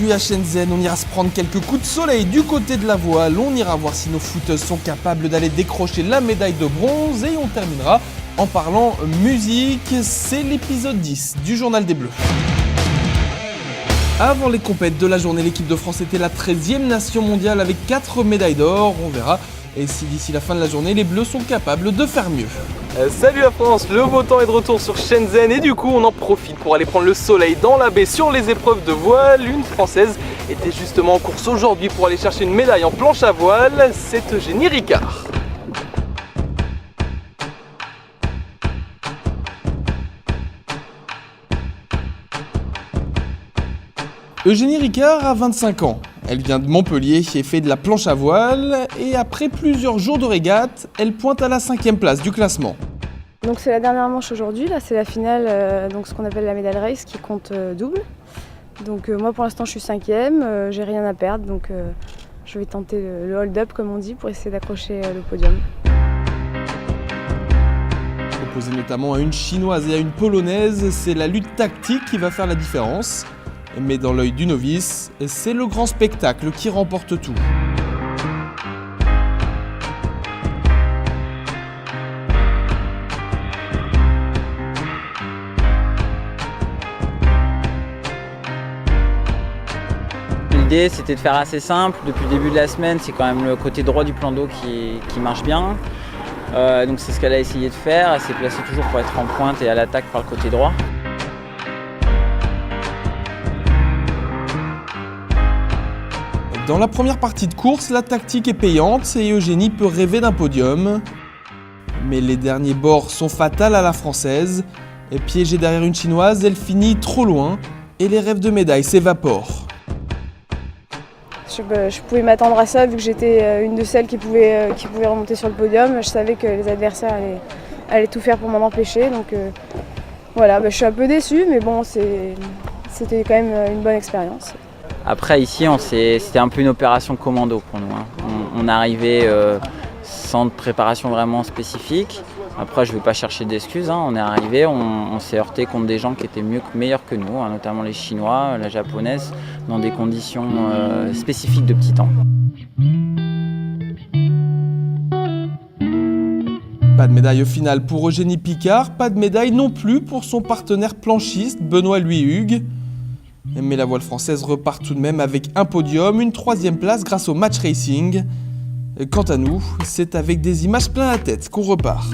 Aujourd'hui à Shenzhen, on ira se prendre quelques coups de soleil du côté de la voile, on ira voir si nos footeuses sont capables d'aller décrocher la médaille de bronze et on terminera en parlant musique. C'est l'épisode 10 du Journal des Bleus. Avant les compètes de la journée, l'équipe de France était la 13e nation mondiale avec 4 médailles d'or. On verra et si d'ici la fin de la journée, les Bleus sont capables de faire mieux. Salut la France, le beau temps est de retour sur Shenzhen et du coup on en profite pour aller prendre le soleil dans la baie sur les épreuves de voile. Une Française était justement en course aujourd'hui pour aller chercher une médaille en planche à voile, c'est Eugénie Ricard. Eugénie Ricard a 25 ans. Elle vient de Montpellier et fait de la planche à voile. Et après plusieurs jours de régate, elle pointe à la 5e place du classement. Donc c'est la dernière manche aujourd'hui, là c'est la finale, donc ce qu'on appelle la medal race qui compte double. Donc moi pour l'instant je suis 5e, j'ai rien à perdre, donc je vais tenter le hold-up comme on dit pour essayer d'accrocher le podium. Opposée notamment à une chinoise et à une polonaise, c'est la lutte tactique qui va faire la différence. Mais dans l'œil du novice, c'est le grand spectacle qui remporte tout. L'idée c'était de faire assez simple. Depuis le début de la semaine, c'est quand même le côté droit du plan d'eau qui marche bien. Donc c'est ce qu'elle a essayé de faire. Elle s'est placée toujours pour être en pointe et à l'attaque par le côté droit. Dans la première partie de course, la tactique est payante et Eugénie peut rêver d'un podium. Mais les derniers bords sont fatals à la française. Et piégée derrière une chinoise, elle finit trop loin et les rêves de médaille s'évaporent. Je pouvais m'attendre à ça vu que j'étais une de celles qui pouvait remonter sur le podium. Je savais que les adversaires allaient tout faire pour m'en empêcher. Donc voilà, je suis un peu déçue, mais bon, c'était quand même une bonne expérience. Après ici, c'était un peu une opération commando pour nous. On arrivait sans préparation vraiment spécifique. Après, je ne vais pas chercher d'excuses. On est arrivé, on s'est heurté contre des gens qui étaient meilleurs que nous, notamment les Chinois, la Japonaise, dans des conditions spécifiques de petit temps. Pas de médaille finale pour Eugénie Picard, pas de médaille non plus pour son partenaire planchiste Benoît Louis-Hugues. Mais la voile française repart tout de même avec un podium, une 3e place grâce au match racing. Quant à nous, c'est avec des images plein la tête qu'on repart.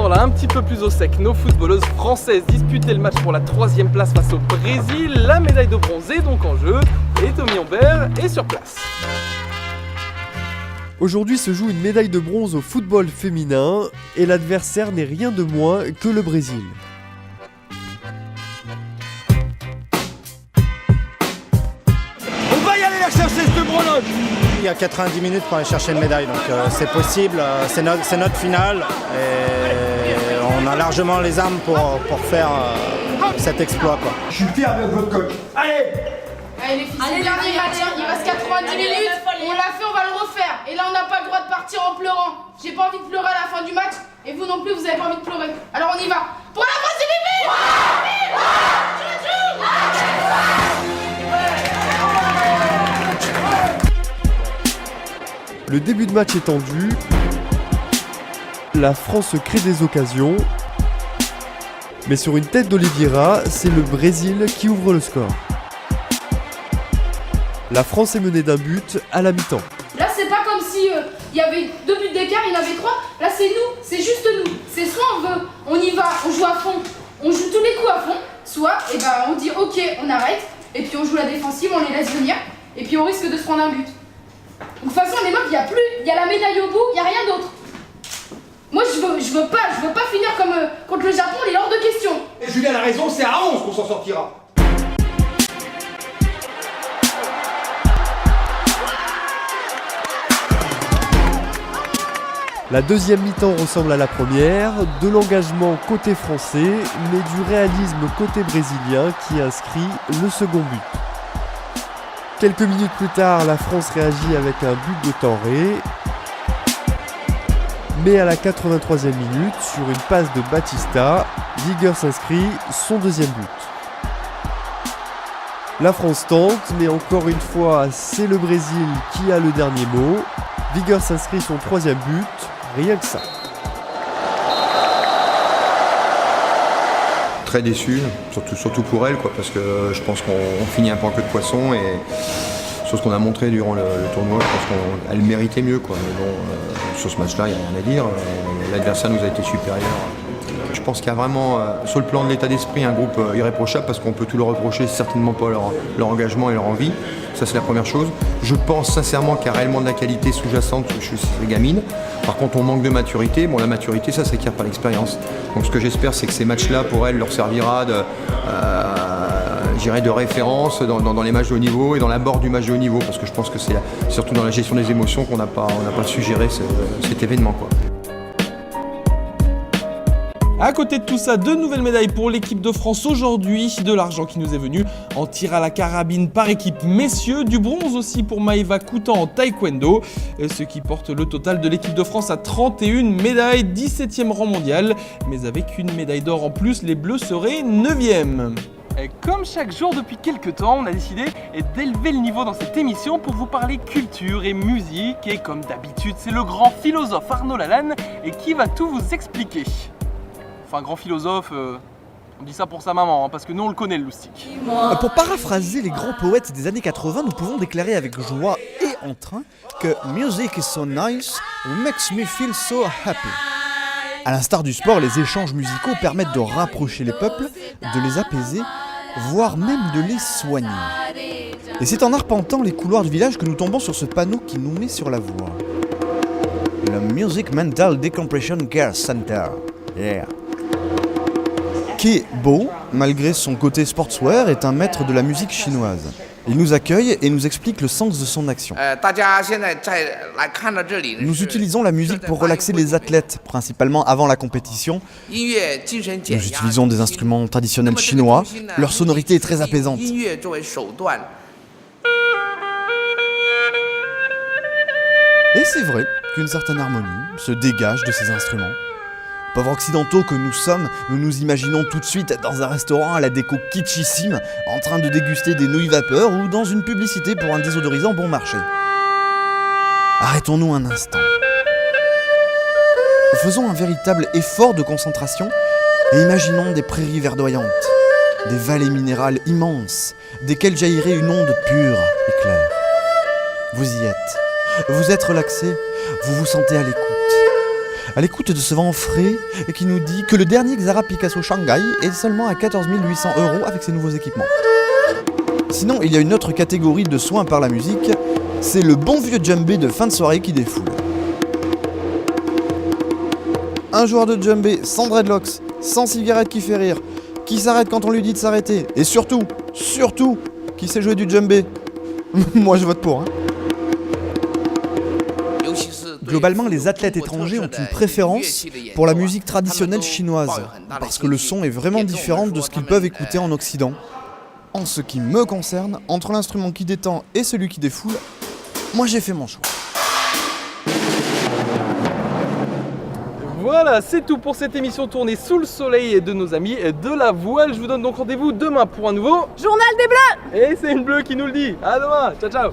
Là, un petit peu plus au sec, nos footballeuses françaises disputaient le match pour la 3e place face au Brésil. La médaille de bronze est donc en jeu et Tommy Humbert est sur place. Aujourd'hui se joue une médaille de bronze au football féminin et l'adversaire n'est rien de moins que le Brésil. On va y aller la chercher cette breloque. Il y a 90 minutes pour aller chercher une médaille, donc c'est possible, c'est notre finale et on a largement les armes pour faire cet exploit. Je suis fier de votre coach. Allez les filles, c'est le dernier match, il reste 90 minutes, on l'a fait, on va le refaire. Et là on n'a pas le droit de partir en pleurant. J'ai pas envie de pleurer à la fin du match et vous non plus vous avez pas envie de pleurer. Alors on y va. Pour la France c'est bébé. Le début de match est tendu, la France se crée des occasions, mais sur une tête d'Oliveira, c'est le Brésil qui ouvre le score. La France est menée d'un but à la mi-temps. Là c'est pas comme si il y avait 2 buts d'écart, il y en avait 3, là c'est nous, c'est juste nous. C'est soit on y va, on joue à fond, on joue tous les coups à fond, soit on dit ok on arrête, et puis on joue la défensive, on les laisse venir, et puis on risque de se prendre un but. De toute façon, les meufs, il y a la médaille au bout, il n'y a rien d'autre. Moi, je veux pas finir comme contre le Japon, il est hors de question. Et Julien a raison, c'est à 11 qu'on s'en sortira. La deuxième mi-temps ressemble à la première, de l'engagement côté français, mais du réalisme côté brésilien qui inscrit le second but. Quelques minutes plus tard, la France réagit avec un but de Tanré. Mais à la 83e minute, sur une passe de Batista, Vigor s'inscrit son deuxième but. La France tente, mais encore une fois, c'est le Brésil qui a le dernier mot. Vigor s'inscrit son troisième but, rien que ça. Très déçu, surtout pour elle, parce que je pense qu'on finit un peu en queue de poisson et sur ce qu'on a montré durant le tournoi, je pense qu'elle méritait mieux. Mais bon, sur ce match-là, il n'y a rien à dire. L'adversaire nous a été supérieur. Je pense qu'il y a vraiment, sur le plan de l'état d'esprit, un groupe irréprochable parce qu'on peut tout leur reprocher, certainement pas leur engagement et leur envie. Ça, c'est la première chose. Je pense sincèrement qu'il y a réellement de la qualité sous-jacente chez ces gamines. Par contre, on manque de maturité. Bon, la maturité, ça s'acquiert par l'expérience. Donc, ce que j'espère, c'est que ces matchs-là, pour elles, leur servira de référence dans les matchs de haut niveau et dans l'abord du match de haut niveau. Parce que je pense que c'est surtout dans la gestion des émotions qu'on n'a pas su gérer cet événement, À côté de tout ça, 2 nouvelles médailles pour l'équipe de France aujourd'hui, de l'argent qui nous est venu en tir à la carabine par équipe messieurs, du bronze aussi pour Maëva Coutan en taekwondo, ce qui porte le total de l'équipe de France à 31 médailles, 17e rang mondial, mais avec une médaille d'or en plus, les Bleus seraient 9e. Et comme chaque jour depuis quelques temps, on a décidé d'élever le niveau dans cette émission pour vous parler culture et musique, et comme d'habitude, c'est le grand philosophe Arnaud Lalanne et qui va tout vous expliquer. Enfin, grand philosophe, on dit ça pour sa maman, parce que nous on le connaît le loustic. Pour paraphraser les grands poètes des années 80, nous pouvons déclarer avec joie et entrain que « Music is so nice, makes me feel so happy ». À l'instar du sport, les échanges musicaux permettent de rapprocher les peuples, de les apaiser, voire même de les soigner. Et c'est en arpentant les couloirs du village que nous tombons sur ce panneau qui nous met sur la voie. Le Music Mental Decompression Care Center. Yeah. Bo, malgré son côté sportswear, est un maître de la musique chinoise. Il nous accueille et nous explique le sens de son action. Nous utilisons la musique pour relaxer les athlètes, principalement avant la compétition. Nous utilisons des instruments traditionnels chinois. Leur sonorité est très apaisante. Et c'est vrai qu'une certaine harmonie se dégage de ces instruments. Pauvres occidentaux que nous sommes, nous nous imaginons tout de suite dans un restaurant à la déco kitschissime, en train de déguster des nouilles vapeur ou dans une publicité pour un désodorisant bon marché. Arrêtons-nous un instant. Faisons un véritable effort de concentration et imaginons des prairies verdoyantes, des vallées minérales immenses, desquelles jaillirait une onde pure et claire. Vous y êtes, vous êtes relaxé, vous vous sentez à l'écoute de ce vent frais et qui nous dit que le dernier Xara Picasso Shanghai est seulement à 14 800 € avec ses nouveaux équipements. Sinon, il y a une autre catégorie de soins par la musique, c'est le bon vieux djembé de fin de soirée qui défoule. Un joueur de djembé sans dreadlocks, sans cigarette qui fait rire, qui s'arrête quand on lui dit de s'arrêter, et surtout, qui sait jouer du djembé. Moi je vote pour, Globalement, les athlètes étrangers ont une préférence pour la musique traditionnelle chinoise, parce que le son est vraiment différent de ce qu'ils peuvent écouter en Occident. En ce qui me concerne, entre l'instrument qui détend et celui qui défoule, moi j'ai fait mon choix. Voilà, c'est tout pour cette émission tournée sous le soleil de nos amis de la voile. Je vous donne donc rendez-vous demain pour un nouveau Journal des Bleus. Et c'est une bleue qui nous le dit. À demain, ciao ciao.